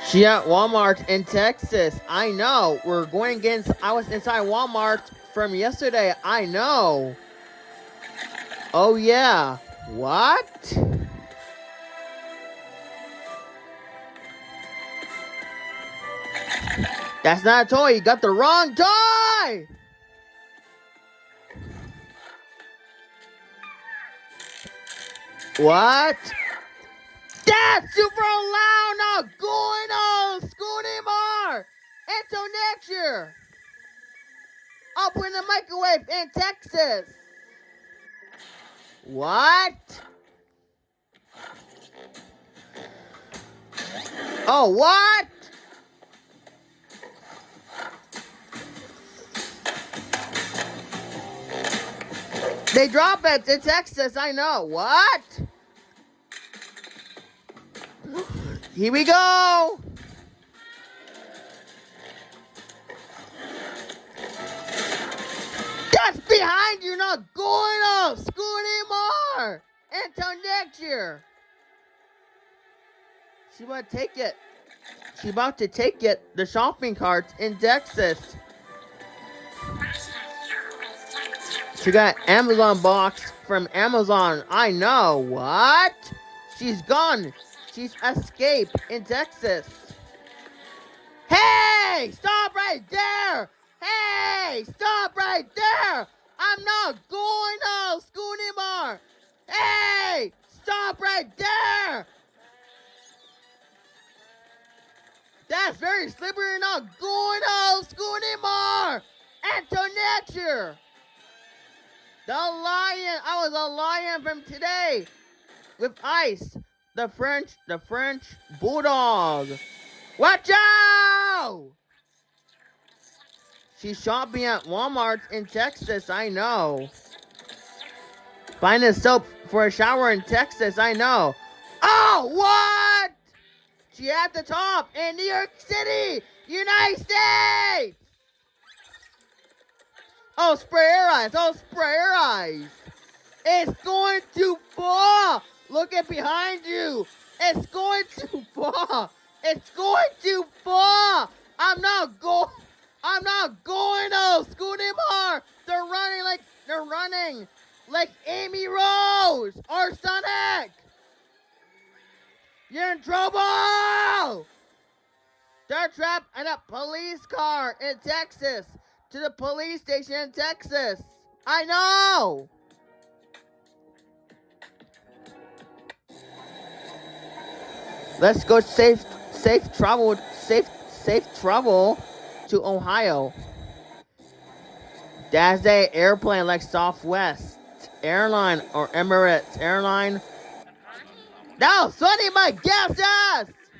She at Walmart in Texas. I know. We're going against. I was inside Walmart from yesterday. I know. Oh, yeah. What? That's not a toy. You got the wrong toy! What? That's super loud! Not going on! Scooty Mar! Until next year! Up in the microwave in Texas! What? Oh, what? They drop it in Texas, I know. What? Here we go. That's behind you, not going off. School anymore. Until next year. She want to take it. She about to take it. The shopping cart in Texas. She got Amazon box from Amazon. I know. What? She's gone. She's escaped in Texas. Hey! Stop right there! Hey! Stop right there! I'm not going to school anymore! Hey! Stop right there! That's very slippery. Not going to school anymore! Until next year! The lion! I was a lion from today! With ice! The French bulldog! Watch out! She's shopping at Walmart in Texas, I know. Finding soap for a shower in Texas, I know. Oh, what? She at the top in New York City, United States! Oh, spray her eyes, oh, spray her eyes. It's going to fall. Look at behind you. It's going to fall. It's going to fall. I'm not going to school anymore. They're running like Amy Rose or Sonic. You're in trouble. They're trapped in a police car in Texas to the police station in Texas. I know. Let's go safe travel to Ohio. That's a airplane like Southwest Airline or Emirates Airline. No, Sonny, my guess is